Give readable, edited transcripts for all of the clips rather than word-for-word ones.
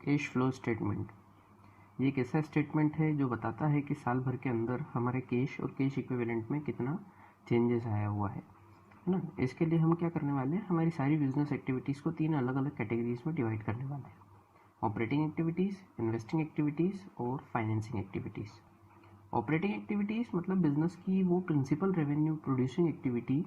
Cash flow statement. ये एक ऐसा स्टेटमेंट है जो बताता है कि साल भर के अंदर हमारे कैश और कैश इक्विवेलेंट में कितना चेंजेस आया हुआ है ना। इसके लिए हम क्या करने वाले हैं, हमारी सारी बिजनेस एक्टिविटीज़ को 3 अलग अलग कैटेगरीज में डिवाइड करने वाले हैं। ऑपरेटिंग एक्टिविटीज़, इन्वेस्टिंग एक्टिविटीज़ और फाइनेंसिंग एक्टिविटीज़। ऑपरेटिंग एक्टिविटीज़ मतलब बिजनेस की वो प्रिंसिपल रेवेन्यू प्रोड्यूसिंग एक्टिविटी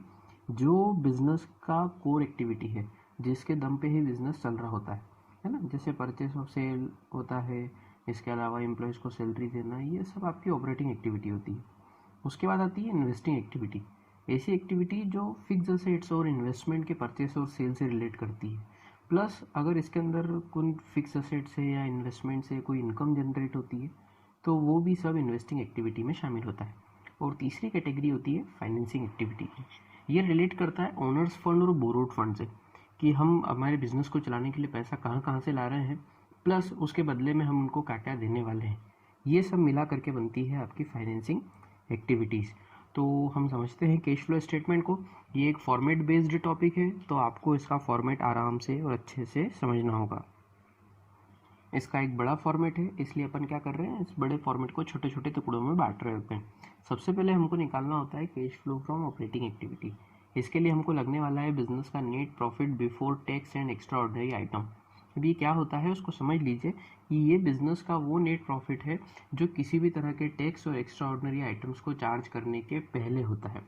जो बिजनेस का कोर एक्टिविटी है, जिसके दम पे ही बिजनेस चल रहा होता है ना। जैसे परचेस ऑफ सेल होता है, इसके अलावा एम्प्लॉयज़ को सैलरी देना, ये सब आपकी ऑपरेटिंग एक्टिविटी होती है। उसके बाद आती है इन्वेस्टिंग एक्टिविटी, ऐसी एक्टिविटी जो फिक्स असेट्स और इन्वेस्टमेंट के परचेस और सेल से रिलेट करती है। प्लस अगर इसके अंदर कोई फिक्स असेट से या इन्वेस्टमेंट से कोई इनकम जनरेट होती है तो वो भी सब इन्वेस्टिंग एक्टिविटी में शामिल होता है। और तीसरी कैटेगरी होती है फाइनेंसिंग एक्टिविटी की। ये रिलेट करता है ओनर्स फंड और बोरोड फंड से, कि हम हमारे बिजनेस को चलाने के लिए पैसा कहाँ कहाँ से ला रहे हैं, प्लस उसके बदले में हम उनको क्या क्या देने वाले हैं। ये सब मिला करके बनती है आपकी फाइनेंसिंग एक्टिविटीज़। तो हम समझते हैं कैश फ्लो स्टेटमेंट को। ये एक फॉर्मेट बेस्ड टॉपिक है, तो आपको इसका फॉर्मेट आराम से और अच्छे से समझना होगा। इसका एक बड़ा फॉर्मेट है, इसलिए अपन क्या कर रहे हैं, इस बड़े फॉर्मेट को छोटे छोटे टुकड़ों में बांट रहे होते हैं। सबसे पहले हमको निकालना होता है cash flow from operating activity. इसके लिए हमको लगने वाला है बिजनेस का net profit before tax and extra ordinary item. अब ये क्या होता है उसको समझ लीजिए कि ये बिजनेस का वो नेट प्रॉफिट है जो किसी भी तरह के टैक्स और एक्स्ट्रा ऑर्डिनरी आइटम्स को चार्ज करने के पहले होता है।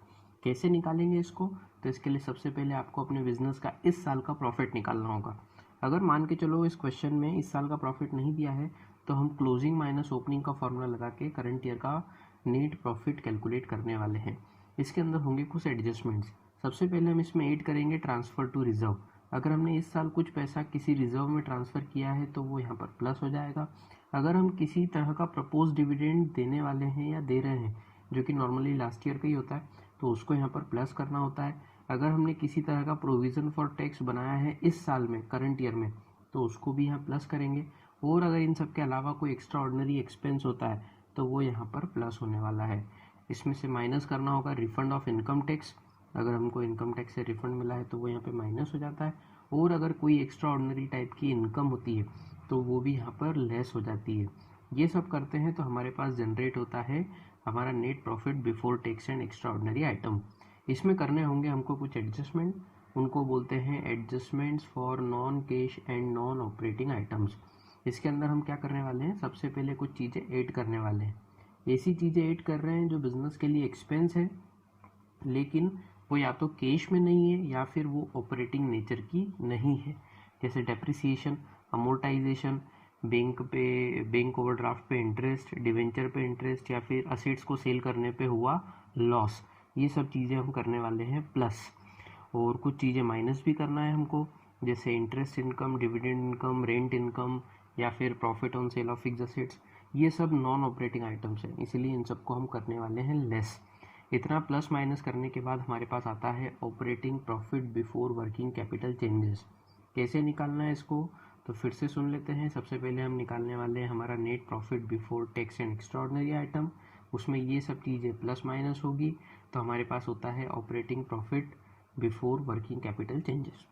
कैसे निकालेंगे इसको, तो इसके लिए सबसे पहले आपको अपने बिजनेस का इस साल का प्रॉफिट निकालना होगा। अगर मान के चलो इस क्वेश्चन में इस साल का प्रॉफिट नहीं दिया है तो हम क्लोजिंग माइनस ओपनिंग का फॉर्मूला लगा के करंट ईयर का नेट प्रॉफिट कैलकुलेट करने वाले हैं। इसके अंदर होंगे कुछ एडजस्टमेंट्स। सबसे पहले हम इसमें ऐड करेंगे ट्रांसफ़र टू रिजर्व। अगर हमने इस साल कुछ पैसा किसी रिजर्व में ट्रांसफ़र किया है तो वो यहाँ पर प्लस हो जाएगा। अगर हम किसी तरह का प्रपोज डिविडेंड देने वाले हैं या दे रहे हैं जो कि नॉर्मली लास्ट ईयर का ही होता है तो उसको यहाँ पर प्लस करना होता है। अगर हमने किसी तरह का प्रोविज़न फॉर टैक्स बनाया है इस साल में करंट ईयर में तो उसको भी यहाँ प्लस करेंगे। और अगर इन सब के अलावा कोई एक्स्ट्रा ऑर्डिनरी एक्सपेंस होता है तो वो यहाँ पर प्लस होने वाला है। इसमें से माइनस करना होगा रिफंड ऑफ इनकम टैक्स। अगर हमको इनकम टैक्स से रिफंड मिला है तो वो यहाँ पे माइनस हो जाता है। और अगर कोई एक्स्ट्रा ऑर्डिनरी टाइप की इनकम होती है तो वो भी यहाँ पर लेस हो जाती है। ये सब करते हैं तो हमारे पास जनरेट होता है हमारा net profit before tax and extra ordinary item. इसमें करने होंगे हमको कुछ एडजस्टमेंट, उनको बोलते हैं adjustments for non cash and non operating items. इसके अंदर हम क्या करने वाले हैं, सबसे पहले कुछ चीज़ें ऐड करने वाले हैं। ऐसी चीज़ें ऐड कर रहे हैं जो बिज़नेस के लिए एक्सपेंस है लेकिन वो या तो कैश में नहीं है या फिर वो ऑपरेटिंग नेचर की नहीं है। जैसे डेप्रिसिएशन, अमोर्टाइजेशन, बैंक ओवरड्राफ्ट पे इंटरेस्ट, डिवेंचर पे इंटरेस्ट या फिर असेट्स को सेल करने पे हुआ लॉस। ये सब चीज़ें हम करने वाले हैं प्लस। और कुछ चीज़ें माइनस भी करना है हमको, जैसे interest income, dividend income, rent income या फिर profit on sale of fix assets. ये सब नॉन ऑपरेटिंग आइटम्स हैं, इसीलिए इन सबको हम करने वाले हैं लेस। इतना प्लस माइनस करने के बाद हमारे पास आता है operating profit before working capital changes. कैसे निकालना है इसको, तो फिर से सुन लेते हैं। सबसे पहले हम निकालने वाले हैं हमारा net profit before tax and extra ordinary item. उसमें ये सब चीज़ें प्लस माइनस होगी तो हमारे पास होता है operating profit before working capital changes.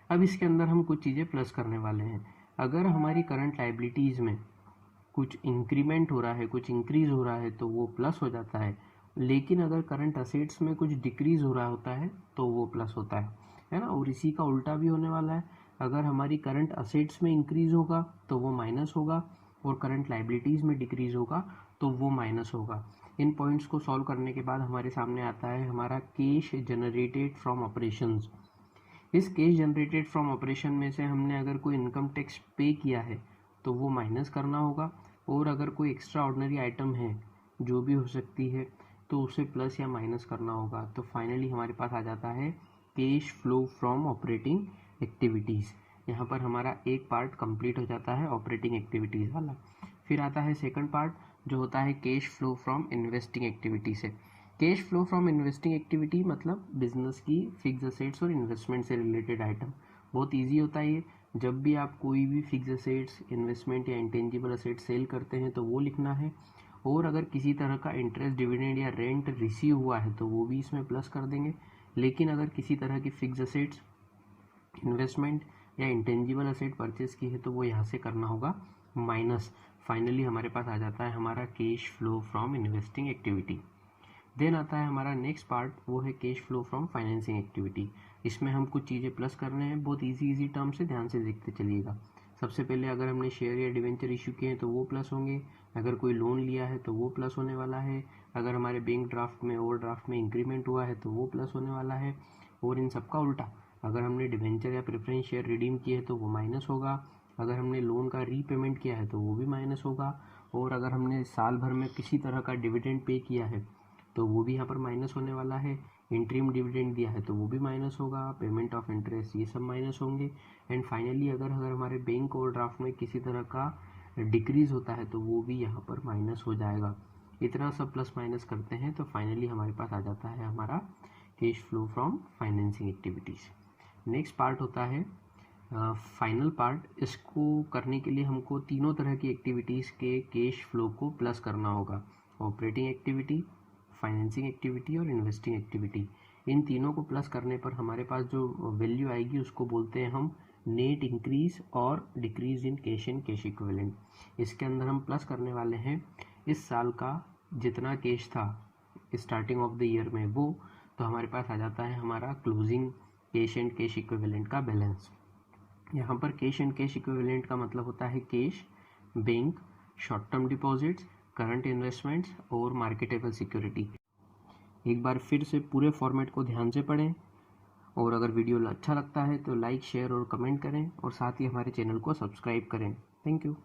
अब इसके अंदर हम कुछ चीज़ें प्लस करने वाले हैं। अगर हमारी करंट लाइबिलिटीज़ में कुछ इंक्रीमेंट हो रहा है, कुछ इंक्रीज़ हो रहा है तो वो प्लस हो जाता है। लेकिन अगर करंट असेट्स में कुछ डिक्रीज़ हो रहा होता है तो वो प्लस होता है ना। और इसी का उल्टा भी होने वाला है। अगर हमारी करंट असेट्स में इंक्रीज़ होगा तो वो माइनस होगा और करंट लाइबिलिटीज़ में डिक्रीज़ होगा तो वो माइनस होगा। इन पॉइंट्स को सॉल्व करने के बाद हमारे सामने आता है हमारा कैश जनरेटेड फ्रॉम ऑपरेशंस। इस कैश जनरेटेड फ्रॉम ऑपरेशन में से हमने अगर कोई इनकम टैक्स पे किया है तो वो माइनस करना होगा। और अगर कोई एक्स्ट्रा ऑर्डिनरी आइटम है जो भी हो सकती है तो उसे प्लस या माइनस करना होगा। तो फाइनली हमारे पास आ जाता है cash flow from operating activities. यहाँ पर हमारा एक पार्ट कंप्लीट हो जाता है ऑपरेटिंग एक्टिविटीज़ वाला। फिर आता है सेकंड पार्ट जो होता है cash flow from investing activity से। Cash flow from investing activity मतलब बिजनेस की फिक्स असेट्स और इन्वेस्टमेंट से रिलेटेड आइटम। बहुत इजी होता है ये। जब भी आप कोई भी फिक्स असेट्स, इन्वेस्टमेंट या इंटेंजिबल असेट्स सेल करते हैं तो वो लिखना है। और अगर किसी तरह का इंटरेस्ट, डिविडेंड या रेंट रिसीव हुआ है तो वो भी इसमें प्लस कर देंगे। लेकिन अगर किसी तरह की फिक्स असेट्स, इन्वेस्टमेंट, या इंटेंजिबल असेट परचेस की है तो वो यहाँ से करना होगा माइनस। फाइनली हमारे पास आ जाता है हमारा cash flow from investing activity. Then आता है हमारा नेक्स्ट पार्ट, वो है cash flow from financing activity. इसमें हम कुछ चीज़ें प्लस कर रहे हैं, बहुत इजी टर्म से ध्यान से देखते चलिएगा। सबसे पहले अगर हमने शेयर या डिवेंचर इशू किए हैं तो वो प्लस होंगे, अगर कोई लोन लिया है तो वो प्लस होने वाला है, अगर हमारे बैंक ड्राफ्ट में ओवरड्राफ्ट में इंक्रीमेंट हुआ है तो वो प्लस होने वाला है, और इन सबका उल्टा अगर हमने डिवेंचर या प्रेफरेंस शेयर रिडीम किए हैं तो वो माइनस होगा, अगर हमने लोन का रीपेमेंट किया है तो वो भी माइनस होगा, और अगर हमने साल भर में किसी तरह का डिविडेंड पे किया है तो वो भी यहाँ पर माइनस होने वाला है, इंटरिम डिविडेंड दिया है तो वो भी माइनस होगा, पेमेंट ऑफ इंटरेस्ट ये सब माइनस होंगे। एंड फाइनली अगर हमारे बैंक ओवरड्राफ्ट में किसी तरह का डिक्रीज होता है तो वो भी यहाँ पर माइनस हो जाएगा। इतना सब प्लस माइनस करते हैं तो फाइनली हमारे पास आ जाता है हमारा cash flow from financing activities. Next part होता है फाइनल पार्ट। इसको करने के लिए हमको तीनों तरह की एक्टिविटीज़ के कैश फ्लो को प्लस करना होगा, ऑपरेटिंग एक्टिविटी, फाइनेंसिंग एक्टिविटी और इन्वेस्टिंग एक्टिविटी। इन तीनों को प्लस करने पर हमारे पास जो वैल्यू आएगी उसको बोलते हैं हम नेट इंक्रीज और decrease in cash and cash equivalent. इसके अंदर हम प्लस करने वाले हैं इस साल का जितना कैश था स्टार्टिंग ऑफ द ईयर में वो, तो हमारे पास आ जाता है हमारा closing cash and cash equivalent का बैलेंस। यहाँ पर कैश एंड कैश इक्विवेलेंट का मतलब होता है cash, bank, short term deposits, current investments और मार्केटेबल सिक्योरिटी। एक बार फिर से पूरे फॉर्मेट को ध्यान से पढ़ें, और अगर वीडियो अच्छा लगता है तो लाइक, शेयर और कमेंट करें, और साथ ही हमारे चैनल को सब्सक्राइब करें। Thank you.